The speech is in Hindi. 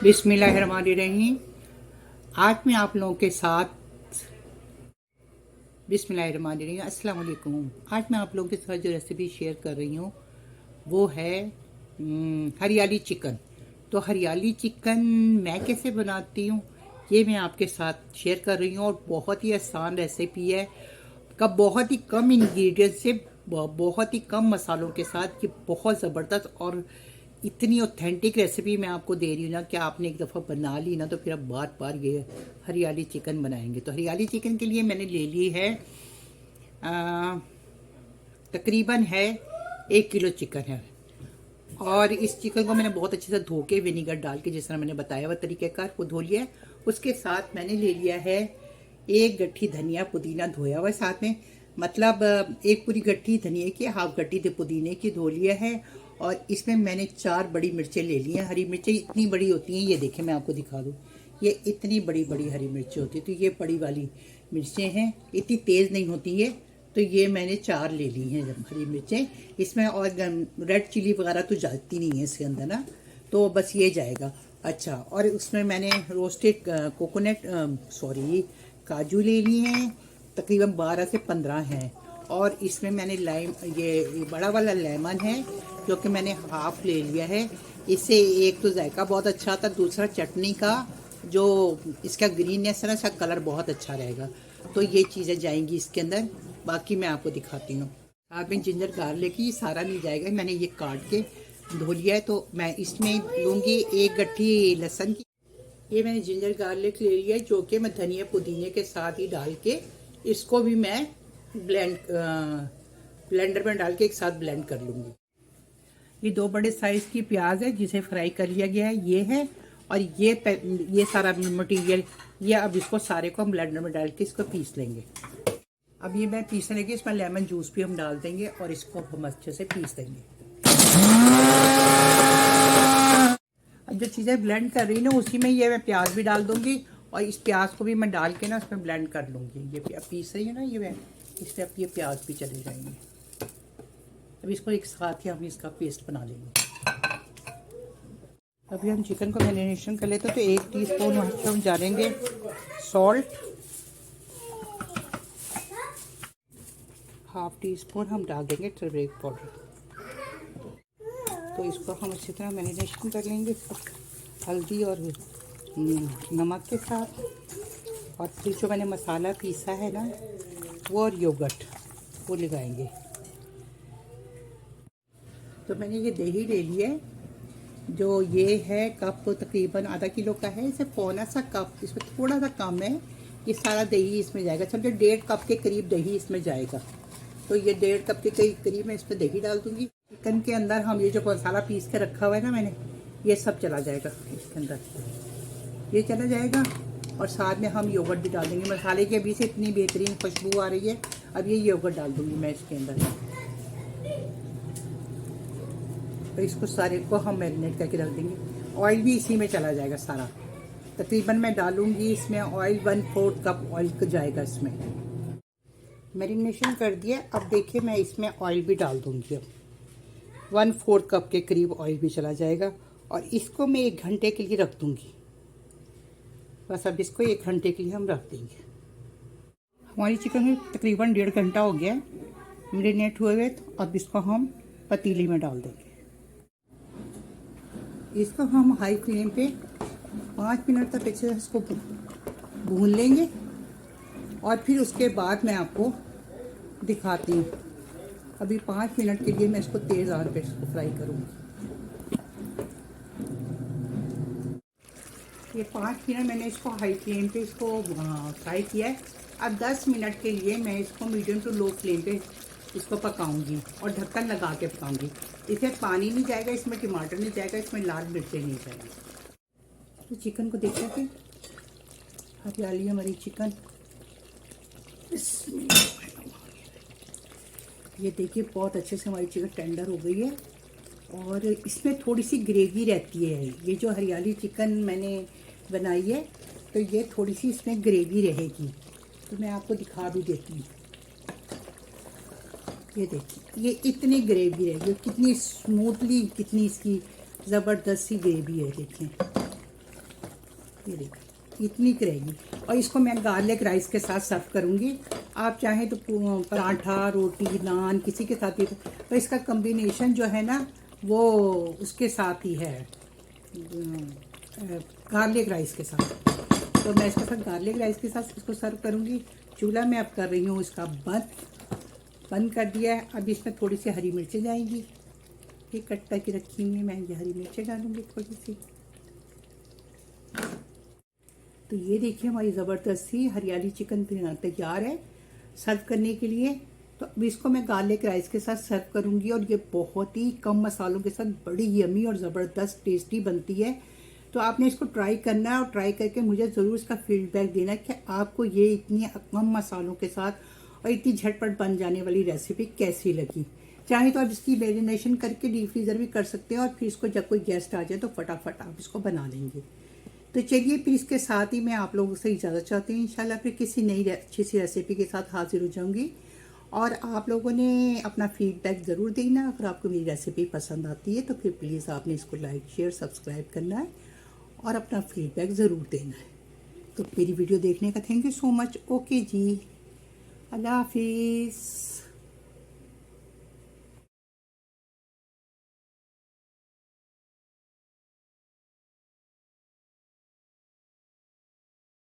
बिस्मिल्लाहिर्रहमानिर्रहीम। आज मैं आप लोगों के साथ अस्सलाम वालेकुम। आज मैं आप लोगों के साथ जो रेसिपी शेयर कर रही हूँ वो है हरियाली चिकन। तो हरियाली चिकन मैं कैसे बनाती हूँ ये मैं आपके साथ शेयर कर रही हूँ, और बहुत ही आसान रेसिपी है। बहुत ही कम इंग्रेडिएंट से, बहुत ही कम मसालों के साथ ये बहुत ज़बरदस्त और इतनी ऑथेंटिक रेसिपी मैं आपको दे रही हूँ ना कि आपने एक दफ़ा बना ली ना तो फिर आप बार बार ये हरियाली चिकन बनाएंगे। तो हरियाली चिकन के लिए मैंने ले ली है तकरीबन है 1 किलो चिकन है, और इस चिकन को मैंने बहुत अच्छे से धो के विनीगर डाल के, जिस तरह मैंने बताया हुआ तरीक़ेकार, वो धो लिया है। उसके साथ मैंने ले लिया है 1 गट्ठी धनिया पुदीना धोया हुआ है साथ में, मतलब 1 पूरी गट्ठी धनिया की, हाफ गट्ठी पुदीने की धो लिया है। और इसमें मैंने 4 बड़ी मिर्चें ले ली हैं। हरी मिर्चें इतनी बड़ी होती हैं, ये देखें मैं आपको दिखा दूँ, ये इतनी बड़ी बड़ी हरी मिर्चें होती हैं। तो ये बड़ी वाली मिर्चें हैं, इतनी तेज़ नहीं होती ये। तो ये मैंने 4 ले ली हैं हरी मिर्चें इसमें, और रेड चिली वगैरह तो जाती नहीं है इसके अंदर ना, तो बस ये जाएगा। अच्छा, और उसमें मैंने रोस्टेड काजू ले लिए हैं, तकरीबन 12 से 15 हैं। और इसमें मैंने ये बड़ा वाला लेमन है जो कि मैंने हाफ ले लिया है। इससे एक तो जायका बहुत अच्छा आता है, दूसरा चटनी का जो इसका ग्रीननेस है ना, इसका कलर बहुत अच्छा रहेगा। तो ये चीज़ें जाएंगी इसके अंदर, बाकी मैं आपको दिखाती हूँ। साथ में जिंजर गार्लिक ही सारा नहीं जाएगा, मैंने ये काट के धो लिया है। तो मैं इसमें लूँगी 1 गट्ठी लहसुन की। ये मैंने जिंजर गार्लिक ले लिया है, जो कि मैं धनिया पुदीने के साथ ही डाल के इसको भी मैं ब्लेंडर में डाल के एक साथ ब्लेंड कर लूँगी। ये 2 बड़े साइज़ की प्याज है जिसे फ्राई कर लिया गया है, ये है। और ये सारा मटेरियल, ये अब इसको सारे को हम ब्लेंडर में डाल के इसको पीस लेंगे। अब ये मैं पीसने लगी, इसमें लेमन जूस भी हम डाल देंगे और इसको हम अच्छे से पीस देंगे। अब जो चीज़ें ब्लेंड कर रही है ना, उसी में ये मैं प्याज भी डाल दूंगी, और इस प्याज को भी मैं डाल के ना उसमें ब्लेंड कर लूँगी। ये पीस रही है ना, ये इससे अब ये प्याज भी चले जाएंगे। अब इसको एक साथ ही हम इसका पेस्ट बना लेंगे। अभी हम चिकन को मैरिनेशन कर लेते हैं। तो 1 टीस्पून हम डालेंगे सॉल्ट, हाफ टी स्पून हम डाल देंगे टर्मरिक पाउडर। तो इसको हम अच्छी तरह मैरिनेशन कर लेंगे हल्दी और नमक के साथ। और फिर जो मैंने मसाला पीसा है ना, वो और योगर्ट वो लगाएंगे। तो मैंने ये दही ले लिया है, जो ये है कप तकरीबन आधा किलो का है, इसे पौना सा कप, इसमें थोड़ा सा कम है। ये सारा दही इसमें जाएगा, समझो 1.5 कप के करीब दही इसमें जाएगा। तो ये 1.5 कप के करीब मैं इसमें दही डाल दूंगी। चिकन के अंदर हम ये जो मसाला पीस के रखा हुआ है ना मैंने, ये सब चला जाएगा इसके अंदर, ये चला जाएगा। और साथ में हम योगर्ट भी डाल देंगे। मसाले की अभी से इतनी बेहतरीन खुशबू आ रही है। अब ये योगर्ट डाल दूंगी मैं इसके अंदर। तो इसको सारे को हम मैरिनेट करके रख देंगे। ऑयल भी इसी में चला जाएगा सारा। तकरीबन मैं डालूंगी इसमें ऑयल 1/4 कप ऑयल जाएगा इसमें। मैरिनेशन कर दिया। अब देखिए मैं इसमें ऑयल भी डाल दूंगी। अब 1/4 कप के करीब ऑयल भी चला जाएगा, और इसको मैं 1 घंटे के लिए रख दूंगी। बस अब इसको 1 घंटे के लिए हम रख देंगे। हमारी चिकन में तकरीबन 1.5 घंटा हो गया मैरिनेट हुए हुए। तो अब इसको हम पतीली में डाल देंगे। इसको हम हाई फ्लेम पे 5 मिनट तक अच्छे से इसको भून लेंगे, और फिर उसके बाद मैं आपको दिखाती हूँ। अभी 5 मिनट के लिए मैं इसको तेज़ आंच पे इसको फ्राई करूँगी। ये 5 मिनट मैंने इसको हाई फ्लेम पे इसको फ्राई किया है। अब 10 मिनट के लिए मैं इसको मीडियम टू लो फ्लेम पे इसको पकाऊंगी, और ढक्कन लगा के पकाऊंगी। इसमें पानी नहीं जाएगा, इसमें टमाटर नहीं जाएगा, इसमें लाल मिर्चें नहीं जाएगी। तो चिकन को देखा कि हरियाली हमारी चिकन, ये देखिए बहुत अच्छे से हमारी चिकन टेंडर हो गई है, और इसमें थोड़ी सी ग्रेवी रहती है। ये जो हरियाली चिकन मैंने बनाई है, तो ये थोड़ी सी इसमें ग्रेवी रहेगी। तो मैं आपको दिखा भी देती हूँ। ये देखिए, ये इतनी ग्रेवी रहेगी, कितनी स्मूथली, कितनी इसकी ज़बरदस्त सी ग्रेवी है। देखें ये देखिए इतनी की रहेगी। और इसको मैं गार्लिक राइस के साथ सर्व करूँगी। आप चाहें तो पराठा, रोटी, नान किसी के साथ भी, तो इसका कम्बिनेशन जो है ना वो उसके साथ ही है, गार्लिक राइस के साथ। तो मैं इसके साथ गार्लिक राइस के साथ इसको सर्व करूँगी। चूल्हा मैं अब कर रही हूँ इसका बंद कर दिया है। अब इसमें थोड़ी सी हरी मिर्चें जाएंगी, ये कट करके रखी हुई है, मैं ये हरी मिर्चें डालूँगी थोड़ी सी। तो ये देखिए हमारी ज़बरदस्त सी हरियाली चिकन तैयार है सर्व करने के लिए। तो अब इसको मैं गार्लिक राइस के साथ सर्व करूँगी और ये बहुत ही कम मसालों के साथ बड़ी यमी और ज़बरदस्त टेस्टी बनती है। तो आपने इसको ट्राई करना है और ट्राई करके मुझे ज़रूर इसका फीडबैक देना है कि आपको ये इतनी कम मसालों के साथ और इतनी झटपट बन जाने वाली रेसिपी कैसी लगी। चाहे तो आप इसकी मैरिनेशन करके डीप फ्रीज़र भी कर सकते हैं और फिर इसको जब कोई गेस्ट आ जाए तो फटाफट आप इसको बना लेंगे। तो चलिए फिर इसके साथ ही मैं आप लोगों से इजाज़त चाहती हूँ। इंशाल्लाह फिर किसी नई अच्छी सी रेसिपी के साथ हाजिर हो जाऊँगी। और आप लोगों ने अपना फीडबैक ज़रूर देना। अगर आपको मेरी रेसिपी पसंद आती है तो फिर प्लीज़ आपने इसको लाइक, शेयर, सब्सक्राइब करना है और अपना फीडबैक ज़रूर देना है। तो मेरी वीडियो देखने का thank you so much. Okay जी, अल्लाह हाफिज़।